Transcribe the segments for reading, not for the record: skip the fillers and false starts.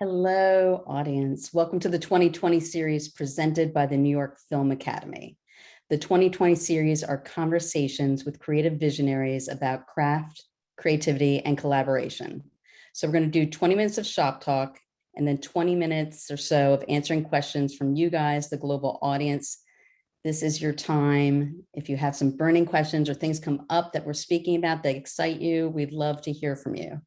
Hello, audience. Welcome to the 2020 series presented by the New York Film Academy. The 2020 series are conversations with creative visionaries about craft, creativity, and collaboration. So we're going to do 20 minutes of shop talk and then 20 minutes or so of answering questions from you guys, the global audience. This is your time. If you have some burning questions or things come up that we're speaking about that excite you, we'd love to hear from you.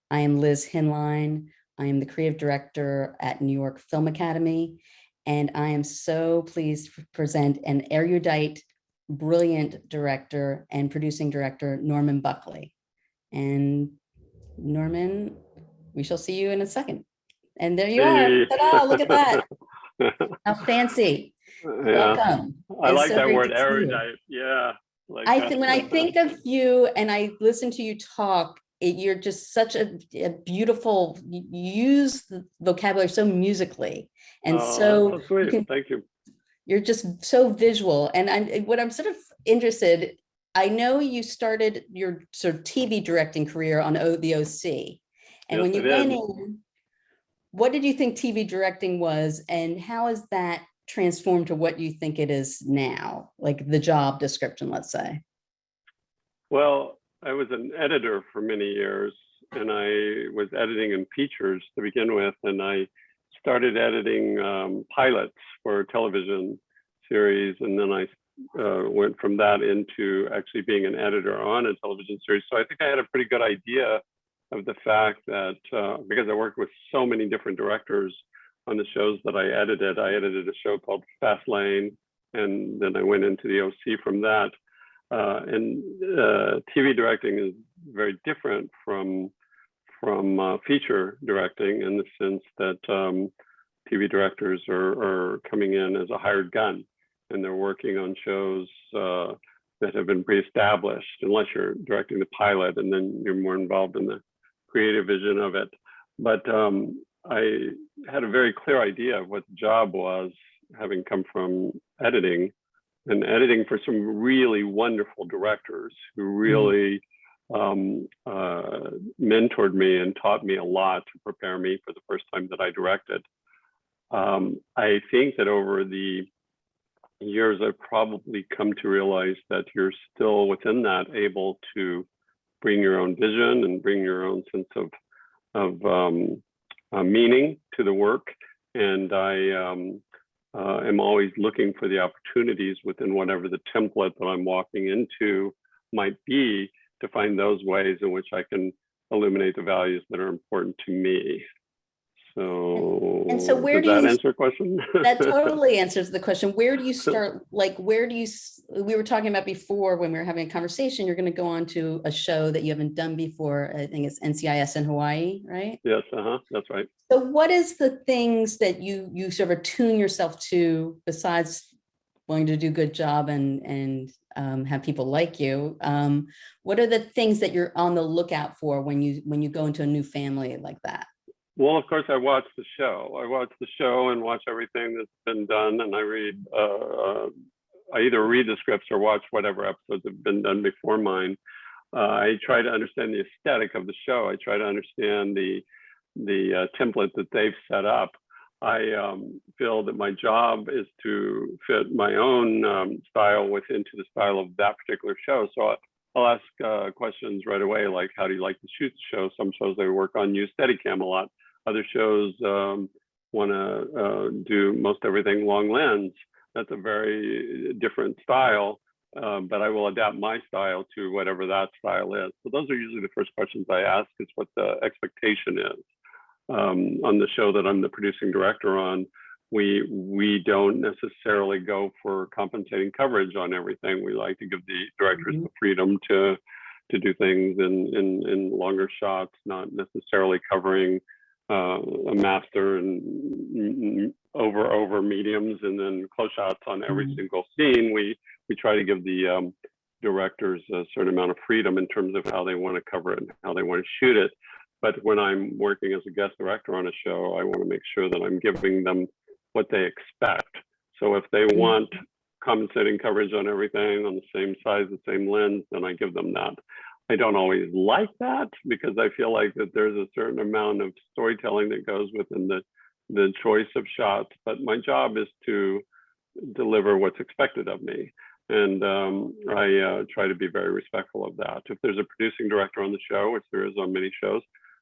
I am Liz Hinlein. I am the creative director at New York Film Academy, and I am so pleased to present an erudite, brilliant director and producing director, Norman Buckley. And Norman, we shall see you in a second. And there you are. Ta-da, look at that. How fancy. Yeah. Welcome. I like that word, erudite. Yeah. When I think of you and I listen to you talk, you're just such a beautiful, you use the vocabulary so musically. And so sweet. Thank you. You're just so visual. And what I'm sort of interested, I know you started your sort of TV directing career on the OC. And when you went in, what did you think TV directing was, and how has that transformed to what you think it is now, like the job description, let's say? Well, I was an editor for many years, and I was editing in features to begin with, and I started editing pilots for a television series, and then I went from that into actually being an editor on a television series. So I think I had a pretty good idea of the fact that because I worked with so many different directors on the shows that I edited a show called Fast Lane, and then I went into the OC from that. And TV directing is very different from feature directing in the sense that TV directors are coming in as a hired gun, and they're working on shows that have been pre-established, unless you're directing the pilot, and then you're more involved in the creative vision of it. But I had a very clear idea of what the job was, having come from editing, and editing for some really wonderful directors who really mentored me and taught me a lot to prepare me for the first time that I directed. I think that over the years, I've probably come to realize that you're still within that able to bring your own vision and bring your own sense of meaning to the work. And I'm always looking for the opportunities within whatever the template that I'm walking into might be, to find those ways in which I can illuminate the values that are important to me. So where does that answer your question? That totally answers the question. Where do you start? Like, we were talking about before when we were having a conversation, you're going to go on to a show that you haven't done before. I think it's NCIS in Hawaii, right? Yes, that's right. So what is the things that you sort of attune yourself to, besides wanting to do a good job and have people like you? What are the things that you're on the lookout for when you go into a new family like that? Well, of course, I watch the show. I watch the show and watch everything that's been done, and I read. I either read the scripts or watch whatever episodes have been done before mine. I try to understand the aesthetic of the show. I try to understand the template that they've set up. I feel that my job is to fit my own style into the style of that particular show. So I'll ask questions right away, like, how do you like to shoot the show? Some shows I work on use Steadicam a lot. Other shows want to do most everything long lens. That's a very different style, but I will adapt my style to whatever that style is. So those are usually the first questions I ask, is what the expectation is. On the show that I'm the producing director on, we don't necessarily go for compensating coverage on everything. We like to give the directors the freedom to do things in longer shots, not necessarily covering a master and over mediums and then close shots on every single scene. We try to give the directors a certain amount of freedom in terms of how they want to cover it and how they want to shoot it. But when I'm working as a guest director on a show, I want to make sure that I'm giving them what they expect. So if they want compensating coverage on everything on the same size, the same lens, then I give them that. I don't always like that because I feel like that there's a certain amount of storytelling that goes within the choice of shots, but my job is to deliver what's expected of me. And I try to be very respectful of that. If there's a producing director on the show, which there is on many shows,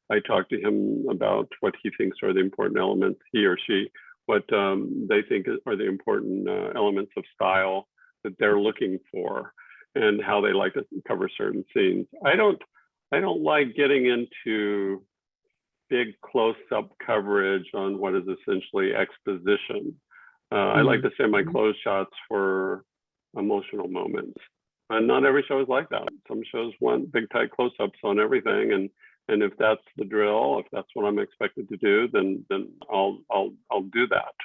I talk to him about what he thinks are the important elements, he or she, what they think are the important elements of style that they're looking for and how they like to cover certain scenes. I don't like getting into big close-up coverage on what is essentially exposition. I like to save my close shots for emotional moments. And not every show is like that. Some shows want big tight close-ups on everything, and if that's the drill, if that's what I'm expected to do, then I'll do that.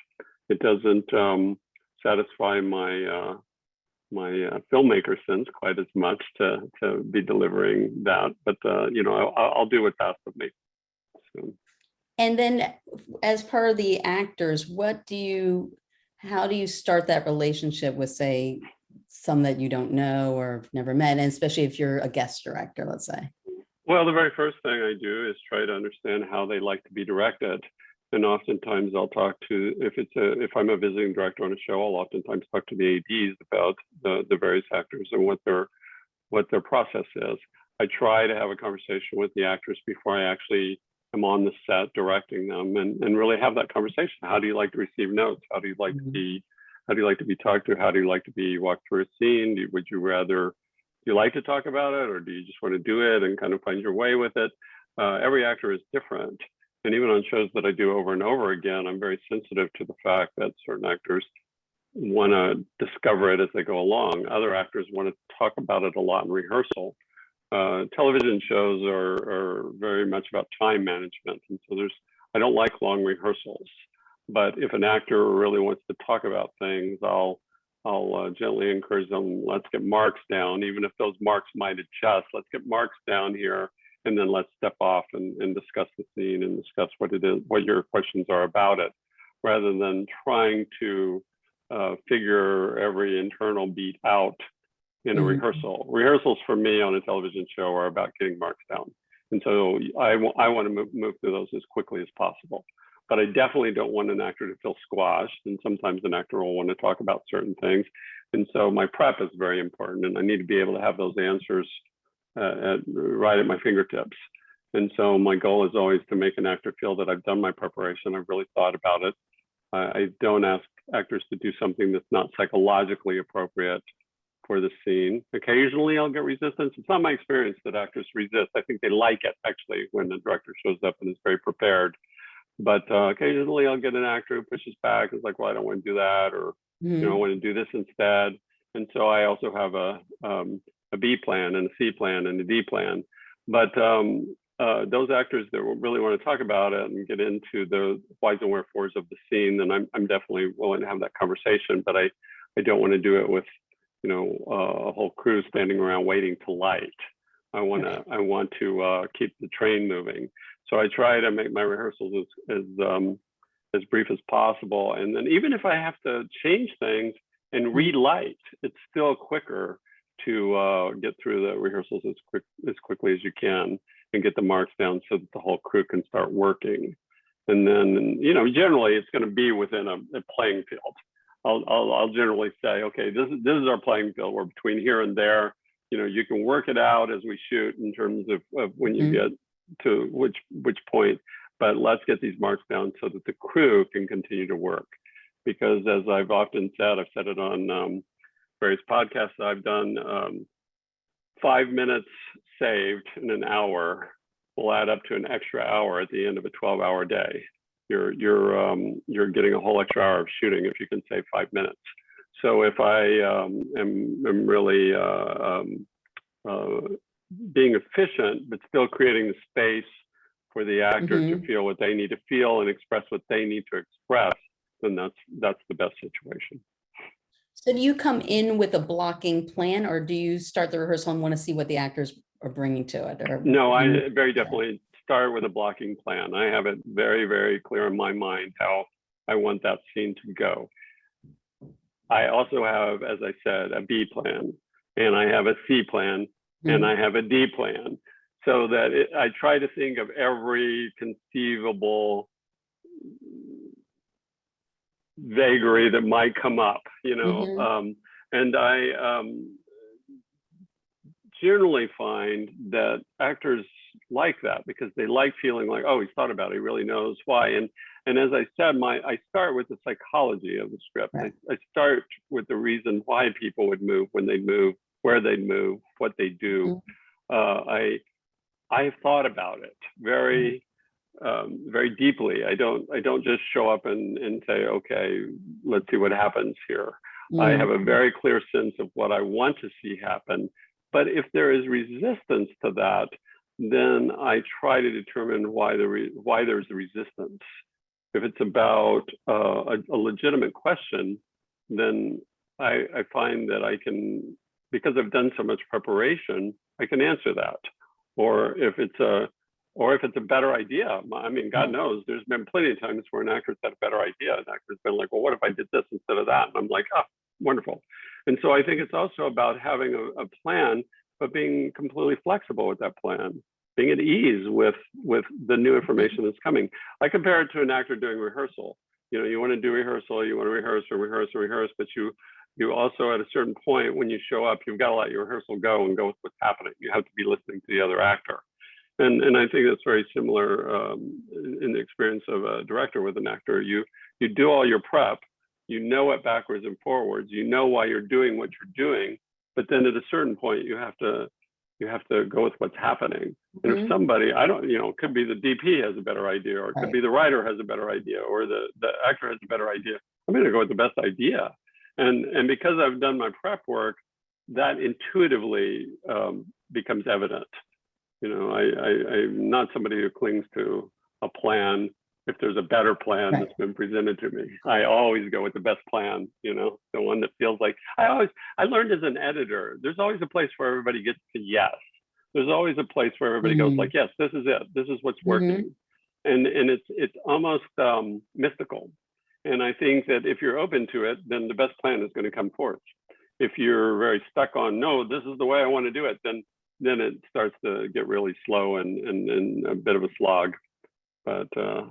It doesn't satisfy my my filmmaker sense quite as much to be delivering that, but you know, I'll do what's asked of me. So. And then, as part of the actors, how do you start that relationship with, say, some that you don't know or never met, and especially if you're a guest director, let's say? Well, the very first thing I do is try to understand how they like to be directed. And oftentimes I'll talk to, if I'm a visiting director on a show, I'll oftentimes talk to the ADs about the various actors and what their process is. I try to have a conversation with the actors before I actually am on the set directing them, and really have that conversation. How do you like to receive notes? How do you like to be talked to? How do you like to be walked through a scene? Do you like to talk about it, or do you just want to do it and kind of find your way with it? Every actor is different. And even on shows that I do over and over again, I'm very sensitive to the fact that certain actors want to discover it as they go along. Other actors want to talk about it a lot in rehearsal. Television shows are very much about time management. And so I don't like long rehearsals. But if an actor really wants to talk about things, I'll gently encourage them, let's get marks down, even if those marks might adjust. Let's get marks down here, and then let's step off and discuss the scene and discuss what it is, what your questions are about it, rather than trying to figure every internal beat out in a rehearsal. Rehearsals for me on a television show are about getting marks down. And so I want to move through those as quickly as possible. But I definitely don't want an actor to feel squashed. And sometimes an actor will want to talk about certain things. And so my prep is very important, and I need to be able to have those answers right at my fingertips. And so my goal is always to make an actor feel that I've done my preparation, I've really thought about it. I don't ask actors to do something that's not psychologically appropriate for the scene. Occasionally I'll get resistance. It's not my experience that actors resist. I think they like it, actually, when the director shows up and is very prepared. But occasionally I'll get an actor who pushes back, is like, well, I don't want to do that, or you know, I want to do this instead. And so I also have a B plan and a C plan and a D plan. But those actors that really want to talk about it and get into the whys and wherefores of the scene, then I'm definitely willing to have that conversation. But I don't want to do it with, you know, a whole crew standing around waiting to light. I want to keep the train moving. So I try to make my rehearsals as brief as possible. And then even if I have to change things and relight, it's still quicker to get through the rehearsals as quickly as you can and get the marks down so that the whole crew can start working. And then, you know, generally it's going to be within a playing field. I'll generally say, okay, this is our playing field. We're between here and there. You know, you can work it out as we shoot in terms of when you get to which point, but let's get these marks down so that the crew can continue to work. Because as I've often said, I've said it on various podcasts I've done, 5 minutes saved in an hour will add up to an extra hour at the end of a 12-hour day. You're getting a whole extra hour of shooting if you can save 5 minutes. So if I am really being efficient, but still creating the space for the actor to feel what they need to feel and express what they need to express, then that's the best situation. So do you come in with a blocking plan, or do you start the rehearsal and want to see what the actors are bringing to it? Or no, I very definitely start with a blocking plan. I have it very, very clear in my mind how I want that scene to go. I also have, as I said, a B plan, and I have a C plan and I have a D plan, so that I try to think of every conceivable vagary that might come up, and I generally find that actors like that because they like feeling like, oh, he's thought about it, he really knows why. And as I said, I start with the psychology of the script. Right. I start with the reason why people would move, when they'd move, where they'd move, what they do. I've thought about it very very deeply. I don't just show up and say, okay, let's see what happens here. I have a very clear sense of what I want to see happen. But if there is resistance to that, then I try to determine why there's a resistance. If it's about a legitimate question, then I find that I can, because I've done so much preparation, I can answer that. Or if it's a better idea, I mean, God knows, there's been plenty of times where an actor's had a better idea. An actor's been like, well, what if I did this instead of that? And I'm like, ah, wonderful. And so I think it's also about having a plan, but being completely flexible with that plan, being at ease with the new information that's coming. I compare it to an actor doing rehearsal. You want to do rehearsal, you want to rehearse, but you also, at a certain point when you show up, you've got to let your rehearsal go and go with what's happening. You have to be listening to the other actor. And I think that's very similar in the experience of a director with an actor. You do all your prep, you know it backwards and forwards, you know why you're doing what you're doing, but then at a certain point you have to go with what's happening. And if somebody, it could be the DP has a better idea, or it could be the writer has a better idea, or the actor has a better idea, I'm going to go with the best idea. And because I've done my prep work, that intuitively becomes evident. I'm not somebody who clings to a plan if there's a better plan that's been presented to me. I always go with the best plan, the one that feels like, I learned as an editor, there's always a place where everybody gets to yes. There's always a place where everybody goes like, yes, this is it. This is what's working. And it's almost mystical. And I think that if you're open to it, then the best plan is going to come forth. If you're very stuck on, no, this is the way I want to do it, then it starts to get really slow and a bit of a slog. But I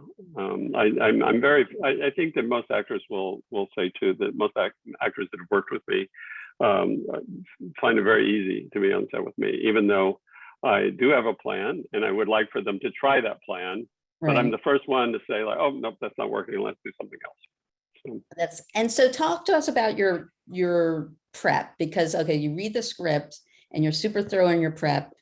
think that most actors will say too, that most actors that have worked with me find it very easy to be on set with me, even though I do have a plan and I would like for them to try that plan. But I'm the first one to say like, oh, nope, that's not working. Let's do something else. So talk to us about your prep, because, okay, you read the script and you're super thorough in your prep,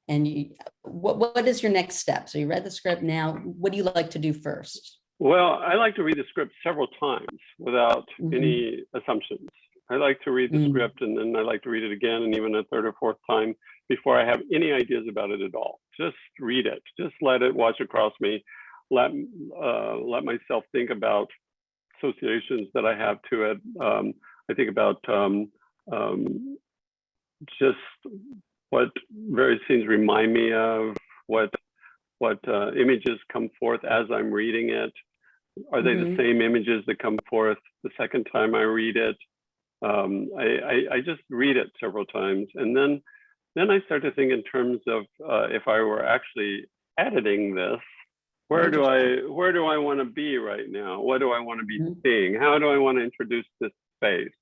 and what is your next step? So you read the script. Now, what do you like to do first? Well, I like to read the script several times without any assumptions. I like to read the script, and then I like to read it again, and even a third or fourth time before I have any ideas about it at all. Just read it. Just let it wash across me. Let myself think about associations that I have to it. I think about just what various scenes remind me of, what images come forth as I'm reading it. Are they the same images that come forth the second time I read it? I just read it several times, and then I start to think in terms of if I were actually editing this, where do I want to be right now? What do I want to be seeing? How do I want to introduce this space?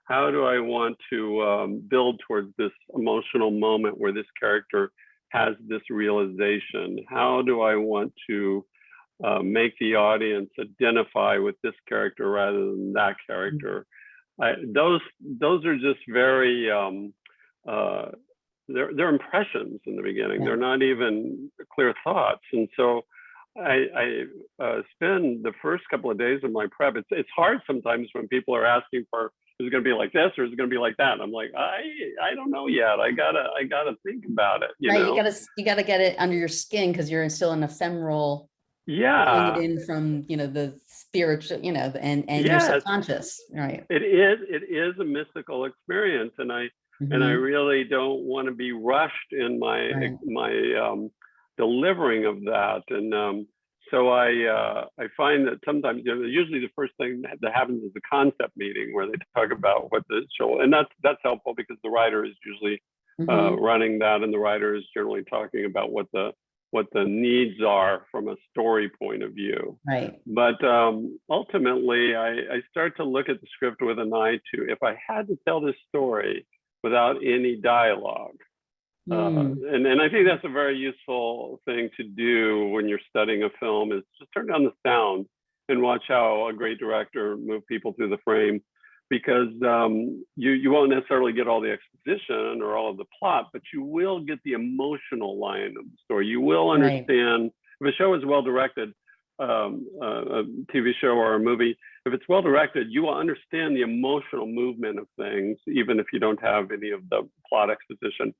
How do I want to build towards this emotional moment where this character has this realization? How do I want to make the audience identify with this character rather than that character? Those are just very, they're impressions in the beginning. They're not even clear thoughts. And so I spend the first couple of days of my prep. It's hard sometimes when people are asking for, is it going to be like this or is it going to be like that? And I'm like, I don't know yet. I gotta think about it. You know? You gotta get it under your skin because you're still an ephemeral. Yeah. It in from the spiritual, and your subconscious, right? It is a mystical experience, and I really don't want to be rushed in my delivering of that. And so I find that sometimes, usually the first thing that happens is a concept meeting where they talk about what the show, and that's helpful because the writer is usually running that, and the writer is generally talking about what the needs are from a story point of view. Right. But ultimately, I start to look at the script with an eye to, if I had to tell this story without any dialogue. And I think that's a very useful thing to do when you're studying a film, is just turn down the sound and watch how a great director move people through the frame, because you won't necessarily get all the exposition or all of the plot, but you will get the emotional line of the story. You will understand, if a show is well directed, a TV show or a movie, if it's well directed, you will understand the emotional movement of things, even if you don't have any of the plot exposition.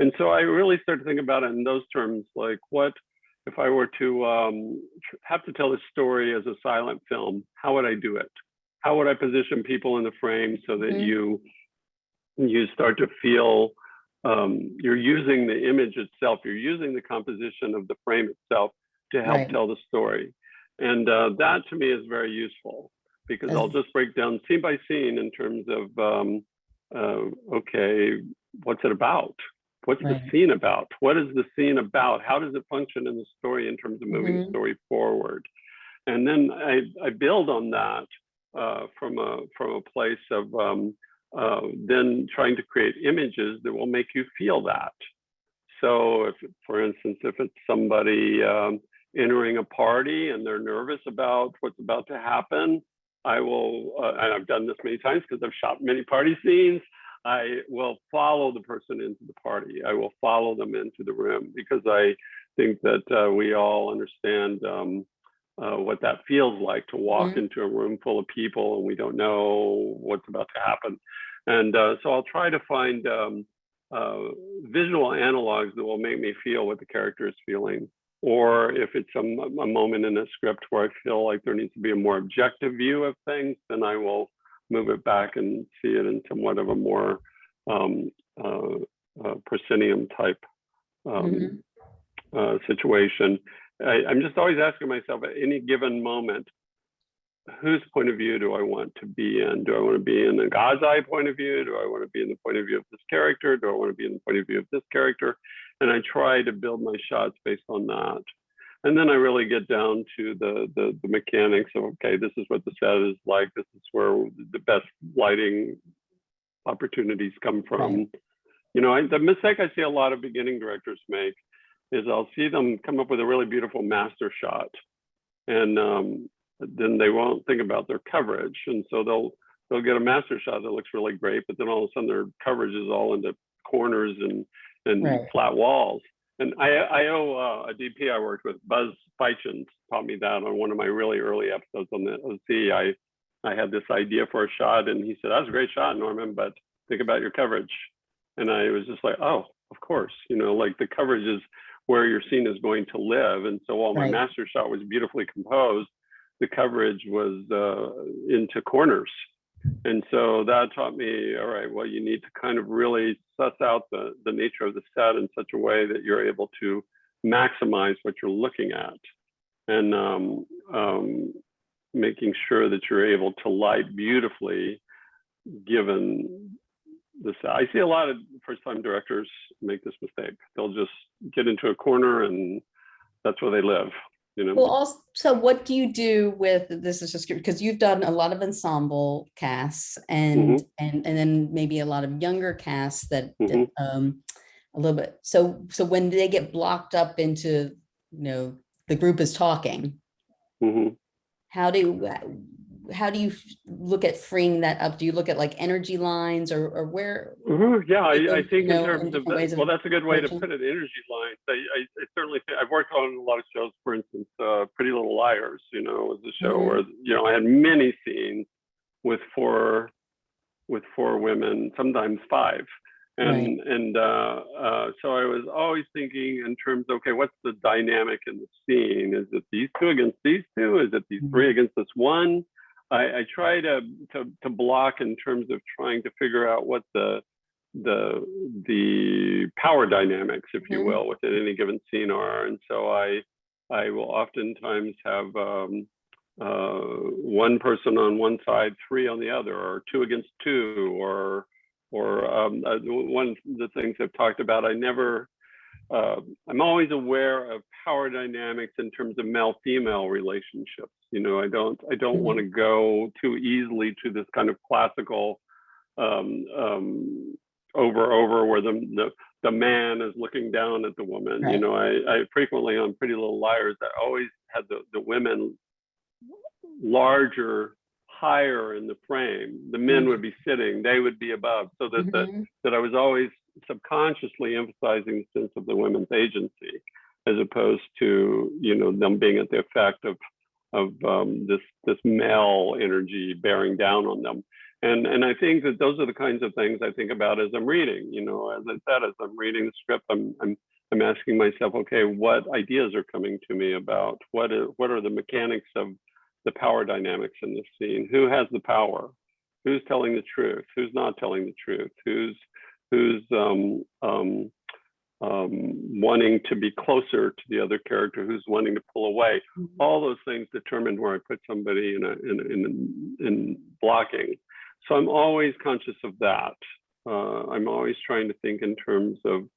And so I really started to think about it in those terms, like, what if I were to have to tell this story as a silent film? How would I do it? How would I position people in the frame so that you start to feel you're using the image itself, you're using the composition of the frame itself to help tell the story. And that to me is very useful, because I'll just break down scene by scene in terms of, okay, what's it about? What's the scene about? What is the scene about? How does it function in the story in terms of moving the story forward? And then I build on that from a place of then trying to create images that will make you feel that. So if, for instance, if it's somebody entering a party and they're nervous about what's about to happen, I will, and I've done this many times because I've shot many party scenes, I will follow the person into the party. I will follow them into the room, because I think that we all understand what that feels like, to walk into a room full of people and we don't know what's about to happen. And so I'll try to find visual analogs that will make me feel what the character is feeling. Or if it's a moment in a script where I feel like there needs to be a more objective view of things, then I will move it back and see it in somewhat of a more proscenium type situation. I'm just always asking myself at any given moment, whose point of view do I want to be in? Do I want to be in the God's eye point of view? Do I want to be in the point of view of this character? Do I want to be in the point of view of this character? And I try to build my shots based on that. And then I really get down to the mechanics of, okay, this is what the set is like. This is where the best lighting opportunities come from. You know, the mistake I see a lot of beginning directors make is I'll see them come up with a really beautiful master shot, and then they won't think about their coverage. And so they'll get a master shot that looks really great, but then all of a sudden their coverage is all into corners and flat walls. And I owe a DP I worked with, Buzz Feichens, taught me that on one of my really early episodes on the OC. I had this idea for a shot, and he said, "That was a great shot, Norman, but think about your coverage." And I was just like, "Oh, of course, you know, like the coverage is where your scene is going to live." And so while my master shot was beautifully composed, the coverage was into corners. And so that taught me, all right, well, you need to kind of really suss out the nature of the set in such a way that you're able to maximize what you're looking at, and making sure that you're able to light beautifully given the set. I see a lot of first-time directors make this mistake. They'll just get into a corner and that's where they live. You know? Well, also, what do you do with, this is just because you've done a lot of ensemble casts and then maybe a lot of younger casts that a little bit. So when they get blocked up into, you know, the group is talking, how do you look at freeing that up? Do you look at like energy lines or where? Yeah, I think in terms of, well, that's a good way to put it, energy lines. I certainly think, I've worked on a lot of shows, for instance, Pretty Little Liars, you know, was a show where, you know, I had many scenes with four women, sometimes five. And so I was always thinking in terms of, okay, what's the dynamic in the scene? Is it these two against these two? Is it these three against this one? I try to block in terms of trying to figure out what the power dynamics, if you will, within any given scene are. And so I will oftentimes have one person on one side, three on the other, or two against two, or one of the things I've talked about, I'm always aware of power dynamics in terms of male-female relationships. You know, I don't want to go too easily to this kind of classical over where the man is looking down at the woman. Right. You know, I frequently on Pretty Little Liars, I always had the women larger, higher in the frame. The men would be sitting, they would be above, so that that I was always subconsciously emphasizing the sense of the women's agency, as opposed to, you know, them being at the effect of this male energy bearing down on them. And I think that those are the kinds of things I think about as I'm reading. You know, as I said, as I'm reading the script, I'm asking myself, okay, what ideas are coming to me about what are the mechanics of the power dynamics in this scene? Who has the power? Who's telling the truth? Who's not telling the truth? Who's wanting to be closer to the other character? Who's wanting to pull away? All those things determine where I put somebody in blocking. So I'm always conscious of that. I'm always trying to think in terms of,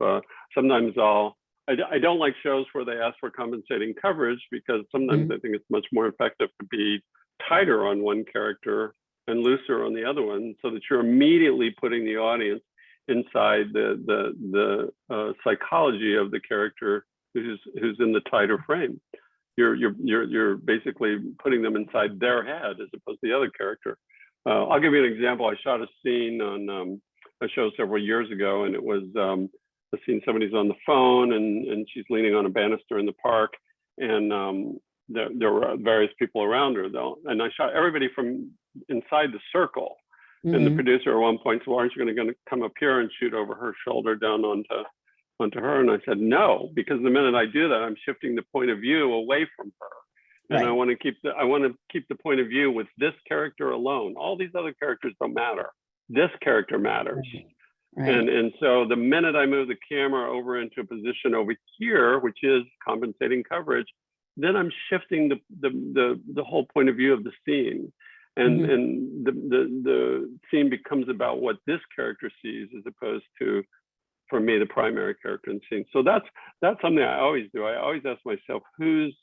sometimes I don't like shows where they ask for compensating coverage, because sometimes I think it's much more effective to be tighter on one character and looser on the other one, so that you're immediately putting the audience inside the psychology of the character who's in the tighter frame. You're basically putting them inside their head as opposed to the other character. I'll give you an example. I shot a scene on a show several years ago, and it was a scene, somebody's on the phone and she's leaning on a banister in the park, and there were various people around her though, and I shot everybody from inside the circle. And the producer at one point said, well, aren't you going to come up here and shoot over her shoulder down onto her? And I said, no, because the minute I do that, I'm shifting the point of view away from her. And I want to keep the point of view with this character alone. All these other characters don't matter. This character matters. Right. And so the minute I move the camera over into a position over here, which is compensating coverage, then I'm shifting the whole point of view of the scene. And the scene becomes about what this character sees, as opposed to, for me, the primary character in the scene. So that's something I always do. I always ask myself, whose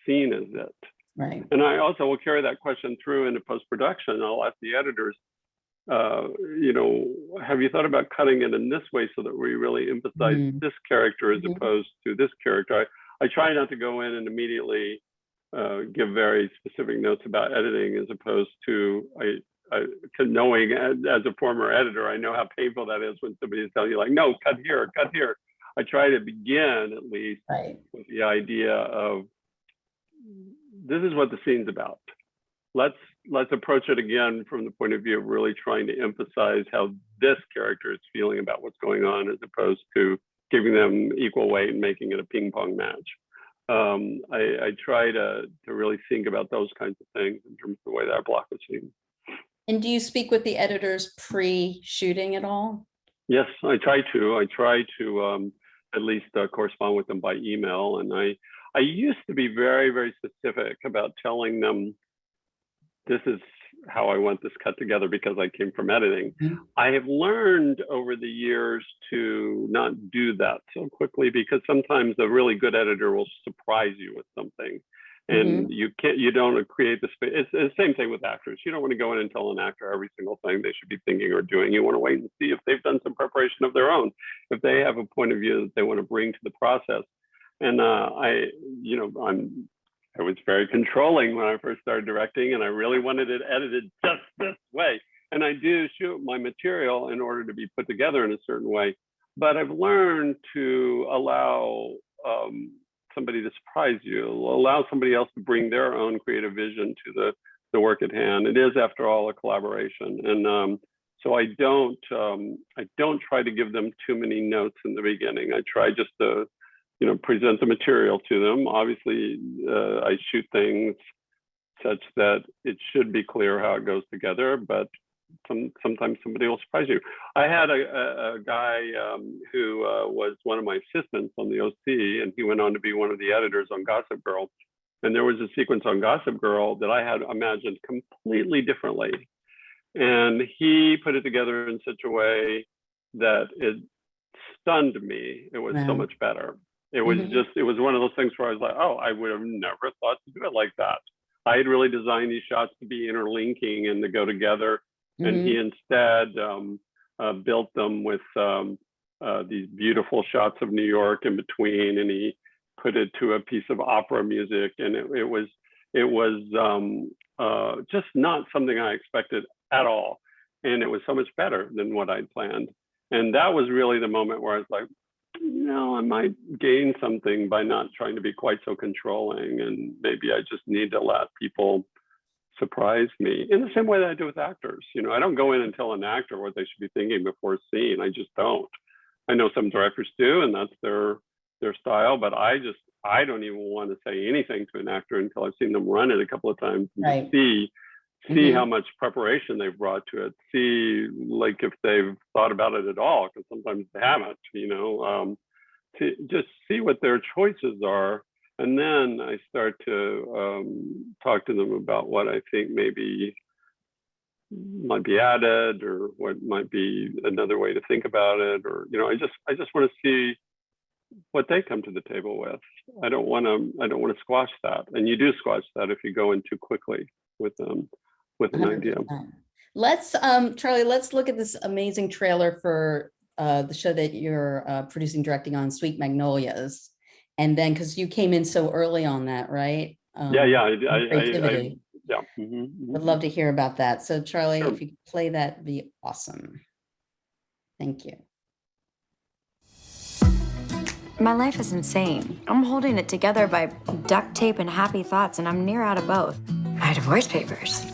scene is it? Right. And I also will carry that question through into post-production. I'll ask the editors, you know, have you thought about cutting it in this way so that we really emphasize this character as opposed to this character? I try not to go in and immediately give very specific notes about editing, as opposed to knowing, as a former editor, I know how painful that is when somebody is telling you, like, no, cut here, cut here. I try to begin at least with the idea of, this is what the scene's about. Let's approach it again from the point of view of really trying to emphasize how this character is feeling about what's going on, as opposed to giving them equal weight and making it a ping pong match. I try to really think about those kinds of things in terms of the way that I block the scene. And do you speak with the editors pre-shooting at all? Yes, I try to at least correspond with them by email. And I used to be very, very specific about telling them, this is how I want this cut together, because I came from editing. I have learned over the years to not do that so quickly, because sometimes a really good editor will surprise you with something, and you don't create the space. It's the same thing with actors. You don't want to go in and tell an actor every single thing they should be thinking or doing. You want to wait and see if they've done some preparation of their own, if they have a point of view that they want to bring to the process. And I was very controlling when I first started directing, and I really wanted it edited just this way. And I do shoot my material in order to be put together in a certain way. But I've learned to allow somebody to surprise you, allow somebody else to bring their own creative vision to the work at hand. It is, after all, a collaboration. And so I don't try to give them too many notes in the beginning. I try just to, you know, present the material to them. Obviously, I shoot things such that it should be clear how it goes together, but sometimes somebody will surprise you. I had a guy who was one of my assistants on the OC, and he went on to be one of the editors on Gossip Girl. And there was a sequence on Gossip Girl that I had imagined completely differently. And he put it together in such a way that it stunned me. It was so much better. It was it was one of those things where I was like, oh, I would have never thought to do it like that. I had really designed these shots to be interlinking and to go together. And he instead built them with these beautiful shots of New York in between, and he put it to a piece of opera music, and it was just not something I expected at all, and it was so much better than what I'd planned. And that was really the moment where I was like, no, I might gain something by not trying to be quite so controlling, and maybe I just need to let people surprise me in the same way that I do with actors. You know, I don't go in and tell an actor what they should be thinking before a scene. I just don't. I know some directors do, and that's their style, but I don't even want to say anything to an actor until I've seen them run it a couple of times and see how much preparation they've brought to it, see like if they've thought about it at all, because sometimes they haven't, you know, to just see what their choices are. And then I start to talk to them about what I think maybe might be added, or what might be another way to think about it, or, you know, I just want to see what they come to the table with. I don't want to squash that, and you do squash that if you go in too quickly with an 100%. Idea. Let's Charlie, let's look at this amazing trailer for the show that you're producing, directing on, Sweet Magnolias, and then because you came in so early on that, right? Creativity. Yeah. Would love to hear about that. So Charlie, if you could play that, it'd be awesome. Thank you. My life is insane. I'm holding it together by duct tape and happy thoughts, and I'm near out of both. My divorce papers.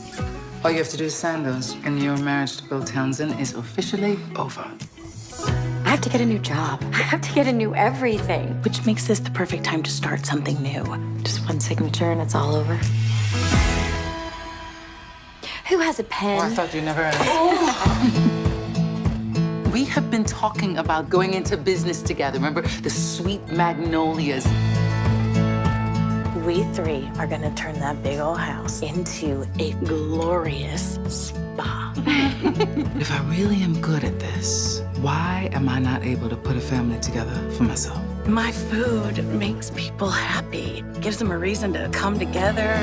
All you have to do is sign those, and your marriage to Bill Townsend is officially over. I have to get a new job. I have to get a new everything. Which makes this the perfect time to start something new. Just one signature and it's all over. Who has a pen? Oh, I thought you never asked. We have been talking about going into business together. Remember the Sweet Magnolias? We three are gonna turn that big old house into a glorious spa. If I really am good at this, why am I not able to put a family together for myself? My food makes people happy. Gives them a reason to come together.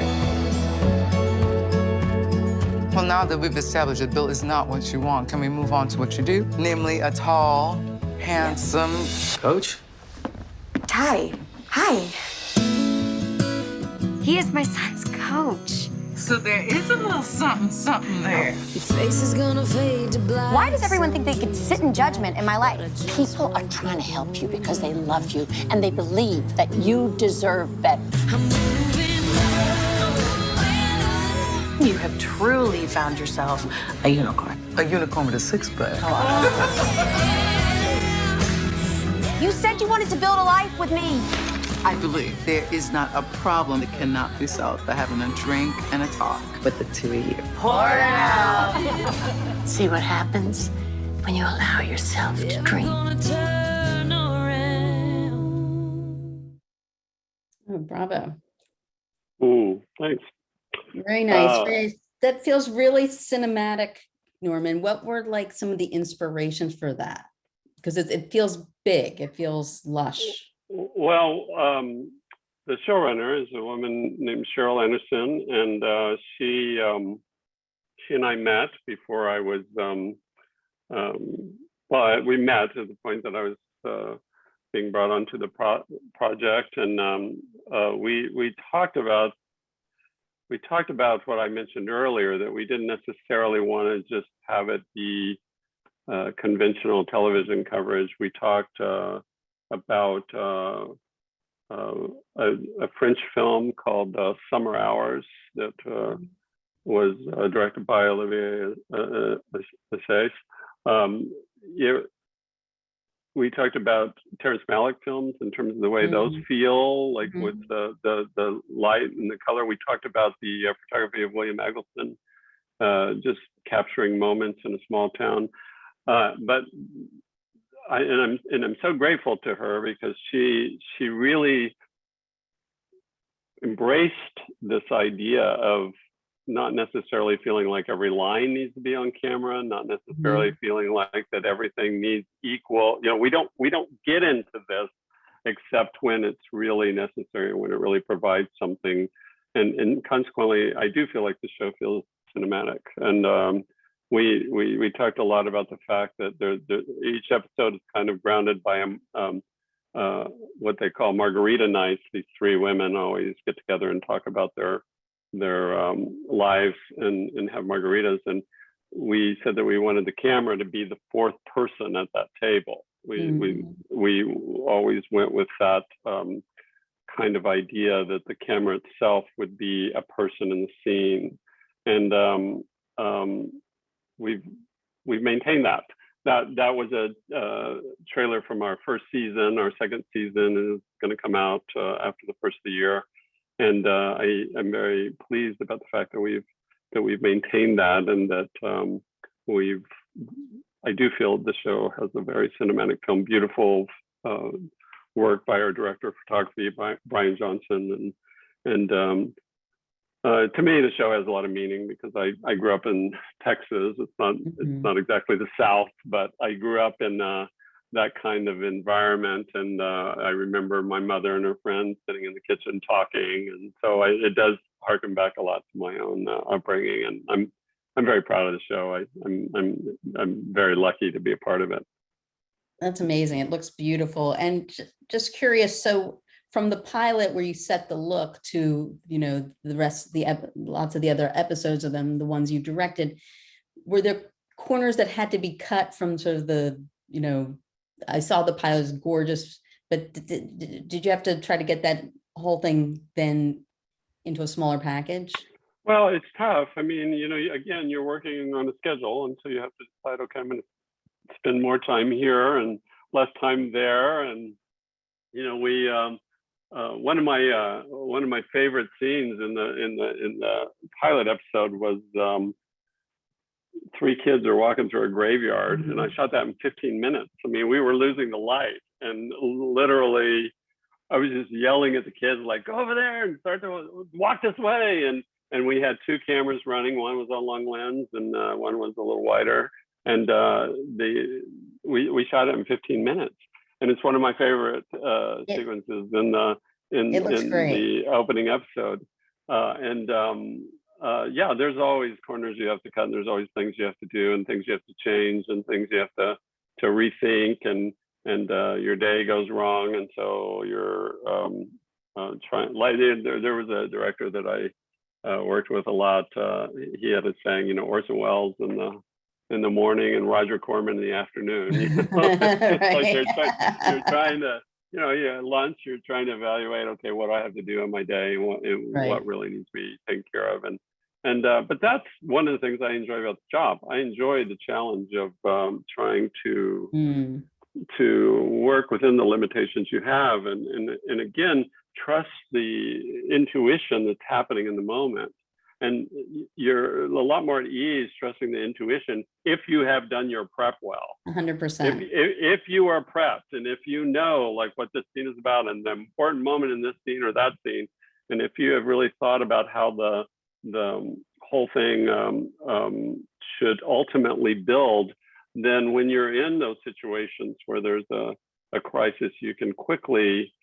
Well, now that we've established that Bill is not what you want, can we move on to what you do? Namely, a tall, handsome coach? Ty, hi. He is my son's coach. So there is a little something there. Your face is gonna fade to black. Why does everyone think they can sit in judgment in my life? People are trying to help you because they love you and they believe that you deserve better. You have truly found yourself a unicorn. A unicorn with a six-pack. You said you wanted to build a life with me. I believe there is not a problem that cannot be solved by having a drink and a talk with the two of you. Pour it out. See what happens when you allow yourself to dream. Oh, bravo. Ooh, thanks. Very nice. That feels really cinematic, Norman. What were like some of the inspirations for that? Because it feels big, it feels lush. Well, the showrunner is a woman named Cheryl Anderson, and she and I met before I was, well, we met at the point that I was being brought onto the project, and we talked about what I mentioned earlier, that we didn't necessarily want to just have it be conventional television coverage. We talked about a French film called Summer Hours that was directed by Olivier Assayas. We talked about Terrence Malick films in terms of the way those feel, like with the light and the color. We talked about the photography of William Eggleston, just capturing moments in a small town. But I'm so grateful to her because she really embraced this idea of not necessarily feeling like every line needs to be on camera, not necessarily feeling like that everything needs equal. You know, we don't get into this except when it's really necessary, when it really provides something. And consequently, I do feel like the show feels cinematic. And we talked a lot about the fact that each episode is kind of grounded by what they call margarita nights. These three women always get together and talk about their lives and have margaritas. And we said that we wanted the camera to be the fourth person at that table. We always went with that kind of idea that the camera itself would be a person in the scene, and we've maintained that. That was a trailer from our first season. Our second season is going to come out after the first of the year, and I'm very pleased about the fact that we've maintained that, and that I do feel the show has a very cinematic film, beautiful work by our director of photography, Brian Johnson, and to me, the show has a lot of meaning because I grew up in Texas. It's not exactly the South, but I grew up in that kind of environment, and I remember my mother and her friends sitting in the kitchen talking, and so it does harken back a lot to my own upbringing, and I'm very proud of the show. I'm very lucky to be a part of it. That's amazing. It looks beautiful. And just curious, so from the pilot where you set the look to, you know, the rest of the lots of the other episodes of them, the ones you directed, were there corners that had to be cut from sort of the, you know, I saw the pilot is gorgeous, but did you have to try to get that whole thing then into a smaller package? Well, it's tough. I mean, you know, again, you're working on a schedule, and so you have to decide, okay, I'm going to spend more time here and less time there. And, you know, we one of my favorite scenes in the pilot episode was three kids are walking through a graveyard, and I shot that in 15 minutes. I mean, we were losing the light, and literally I was just yelling at the kids, like, go over there and start to walk this way. And we had two cameras running. One was on long lens, and one was a little wider. And we shot it in 15 minutes. And it's one of my favorite sequences in the opening episode. Yeah, there's always corners you have to cut, and there's always things you have to do, and things you have to change, and things you have to rethink, and your day goes wrong, and so you're trying. Like there was a director that I worked with a lot. He had a saying, you know, Orson Welles in the morning and Roger Corman in the afternoon. You know? It's like you're trying to, you know, at lunch, you're trying to evaluate, okay, what do I have to do in my day, and what really needs to be taken care of. But that's one of the things I enjoy about the job. I enjoy the challenge of trying to work within the limitations you have, and again, trust the intuition that's happening in the moment. And you're a lot more at ease trusting the intuition if you have done your prep well. 100%. If you are prepped, and if you know like what this scene is about, and the important moment in this scene or that scene, and if you have really thought about how the whole thing should ultimately build, then when you're in those situations where there's a crisis, you can quickly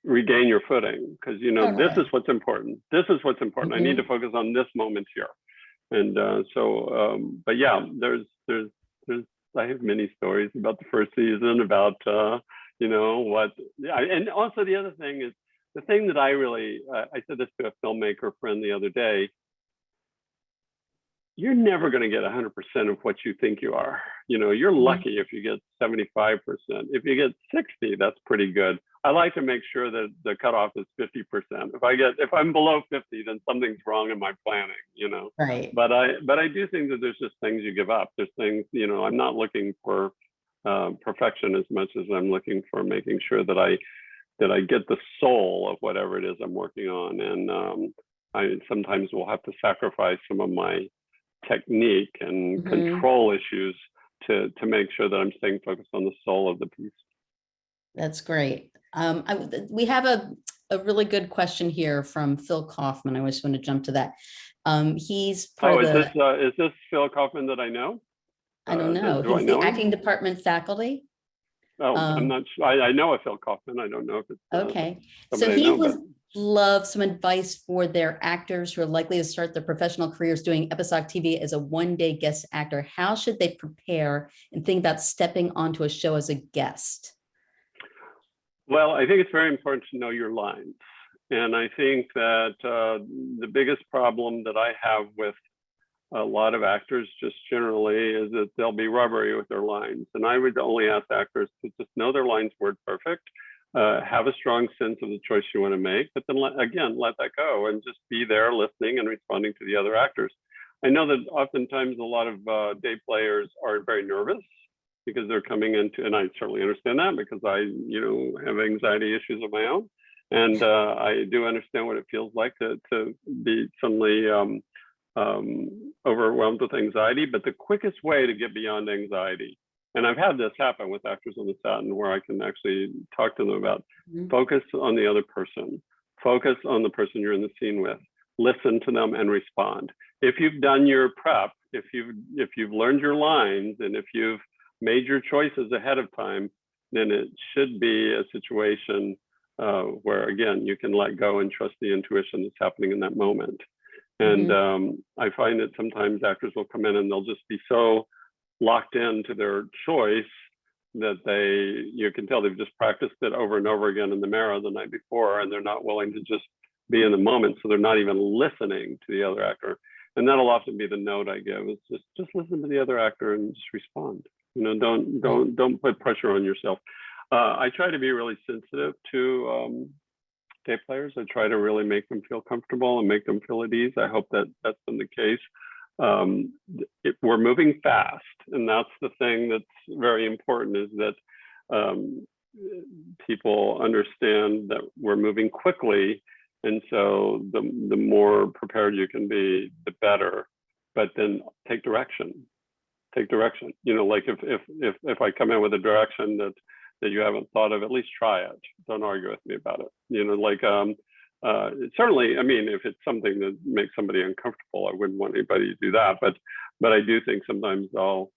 regain your footing, because you know this is what's important. This is what's important. I need to focus on this moment here. And but yeah, there's I have many stories about the first season, about you know what. Yeah, and also the other thing is the thing that I really I said this to a filmmaker friend the other day. You're never going to get 100% of what you think you are. You know, you're lucky if you get 75%. If you get 60, that's pretty good. I like to make sure that the cutoff is 50%. If I'm below 50, then something's wrong in my planning, you know. Right. But I do think that there's just things you give up. There's things, you know, I'm not looking for perfection as much as I'm looking for making sure that I get the soul of whatever it is I'm working on. And I sometimes will have to sacrifice some of my technique and control issues to make sure that I'm staying focused on the soul of the piece. That's great. We have a really good question here from Phil Kaufman. I just want to jump to that. He's part of is this Phil Kaufman that I know? I don't know. Do I He's know the him? acting department faculty. Oh, I'm not sure. I know a Phil Kaufman. I don't know if it's Okay. So somebody I he know, would but love some advice for their actors who are likely to start their professional careers doing episodic TV as a one-day guest actor. How should they prepare and think about stepping onto a show as a guest? well, I think it's very important to know your lines. And I think that the biggest problem that I have with a lot of actors just generally is that they'll be rubbery with their lines. And I would only ask actors to just know their lines word perfect, have a strong sense of the choice you want to make, but then again, let that go and just be there listening and responding to the other actors. I know that oftentimes a lot of day players are very nervous because they're coming into, and I certainly understand that because I, have anxiety issues of my own. And I do understand what it feels like to be suddenly overwhelmed with anxiety, but the quickest way to get beyond anxiety, and I've had this happen with actors on the set and where I can actually talk to them about focus on the other person, focus on the person you're in the scene with, listen to them and respond. If you've done your prep, if you've learned your lines and if you've made your choices ahead of time, then it should be a situation where again, you can let go and trust the intuition that's happening in that moment. And I find that sometimes actors will come in and they'll just be so locked into their choice that you can tell they've just practiced it over and over again in the mirror the night before, and they're not willing to just be in the moment. So they're not even listening to the other actor. And that'll often be the note I give is just listen to the other actor and just respond. Don't put pressure on yourself. I try to be really sensitive to day players. I try to really make them feel comfortable and make them feel at ease. I hope that that's been the case. We're moving fast, and that's the thing that's very important, is that people understand that we're moving quickly, and so the more prepared you can be, the better. But then take direction. Take direction. Like if I come in with a direction that you haven't thought of, at least try it. Don't argue with me about it. Certainly, I mean, if it's something that makes somebody uncomfortable, I wouldn't want anybody to do that. But I do think sometimes I'll,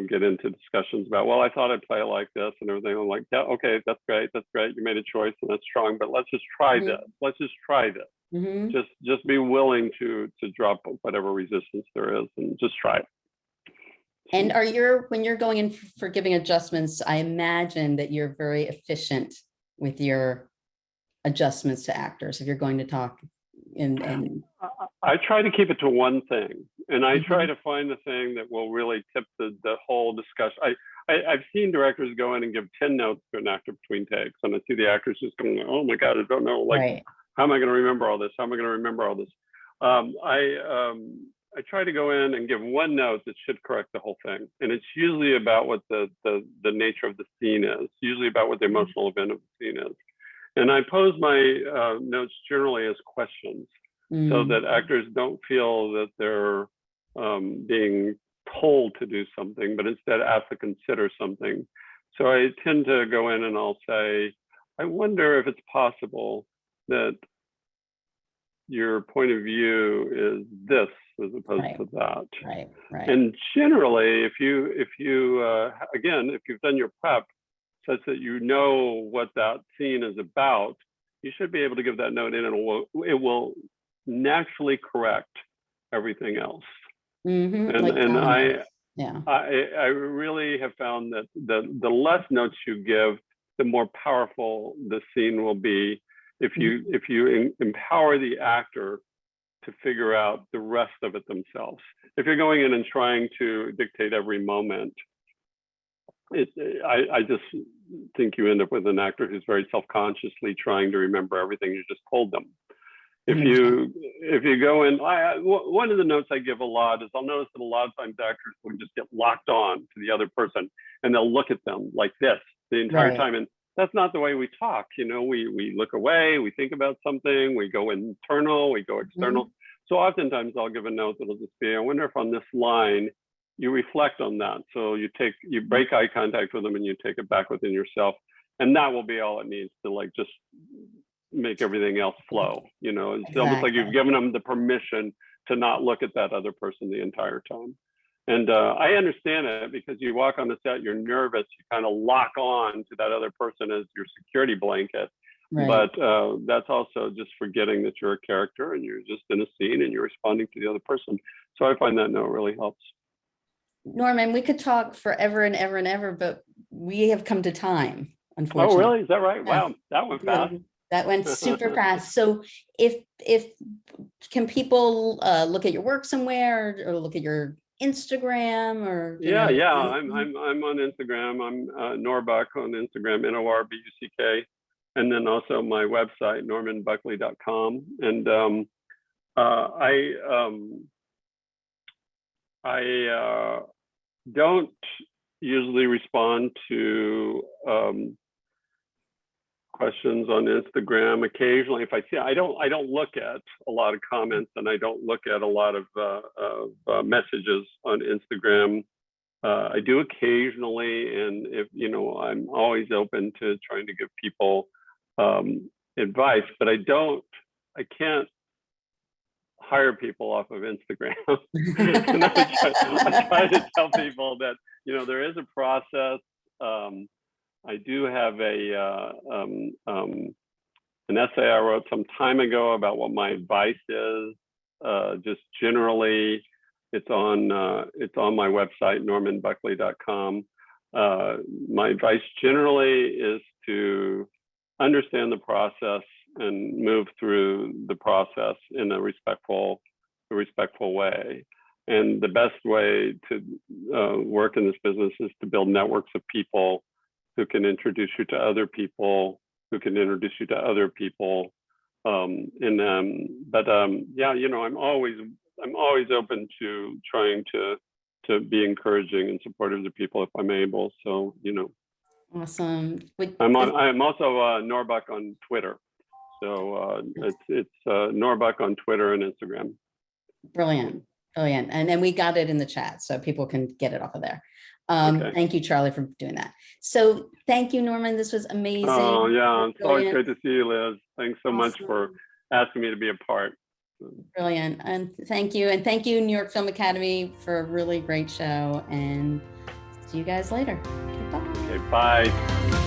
get into discussions about, well, I thought I'd play it like this and everything. I'm like, yeah, okay, that's great. You made a choice and that's strong, but let's just try this. Let's just try this. Just be willing to drop whatever resistance there is and just try it. And when you're going in for giving adjustments, I imagine that you're very efficient with your adjustments to actors if you're going to talk in I try to keep it to one thing, and I try to find the thing that will really tip the whole discussion. I've seen directors go in and give 10 notes to an actor between takes, and I see the actors just going, oh my God, I don't know, how am I going to remember all this? How am I going to remember all this? I try to go in and give one note that should correct the whole thing. And it's usually about what the nature of the scene is, usually about what the emotional event of the scene is. And I pose my notes generally as questions so that actors don't feel that they're being told to do something, but instead asked to consider something. So I tend to go in and I'll say, I wonder if it's possible that your point of view is this as opposed to that. Right. And generally, if you again, if you've done your prep such that you know what that scene is about, you should be able to give that note in, and it will naturally correct everything else. I really have found that the less notes you give, the more powerful the scene will be. If you empower the actor to figure out the rest of it themselves. If you're going in and trying to dictate every moment, I just think you end up with an actor who's very self-consciously trying to remember everything you just told them. If you go in, one of the notes I give a lot is I'll notice that a lot of times actors will just get locked on to the other person and they'll look at them like this the entire time. And that's not the way we talk. We look away, we think about something, we go internal, we go external. So oftentimes I'll give a note that'll just be, I wonder if on this line, you reflect on that. So you break eye contact with them and you take it back within yourself. And that will be all it needs to just make everything else flow. You know, it's almost like you've given them the permission to not look at that other person the entire time. And I understand it, because you walk on the set, you're nervous, you kind of lock on to that other person as your security blanket. Right. But that's also just forgetting that you're a character and you're just in a scene and you're responding to the other person. So I find that note really helps. Norman, we could talk forever and ever and ever, but we have come to time, unfortunately. Oh, really? Is that right? Yes. Wow, that went fast. That went super fast. So if can people look at your work somewhere, or look at your Instagram, or Yeah, I'm on Instagram. I'm Norbuck on Instagram, NORBUCK, and then also my website, normanbuckley.com. And I don't usually respond to questions on Instagram. Occasionally, if I see, I don't look at a lot of comments, and I don't look at a lot of messages on Instagram. I do occasionally, and if I'm always open to trying to give people advice, but I can't hire people off of Instagram. And I try to tell people that there is a process. I do have an essay I wrote some time ago about what my advice is. Just generally, it's on my website, normanbuckley.com. My advice generally is to understand the process and move through the process in a respectful way. And the best way to work in this business is to build networks of people who can introduce you to other people, who can introduce you to other people. Yeah, I'm always open to trying to be encouraging and supportive of people if I'm able. So, Awesome. I'm also Norbuck on Twitter. So it's Norbuck on Twitter and Instagram. Brilliant. And then we got it in the chat, so people can get it off of there. Okay. Thank you, Charlie, for doing that. So thank you, Norman. This was amazing. Oh, yeah. It's always Brilliant. great to see you, Liz. Thanks so much for asking me to be a part. Brilliant. And thank you. And thank you, New York Film Academy, for a really great show. And see you guys later. Okay, bye. Okay, bye.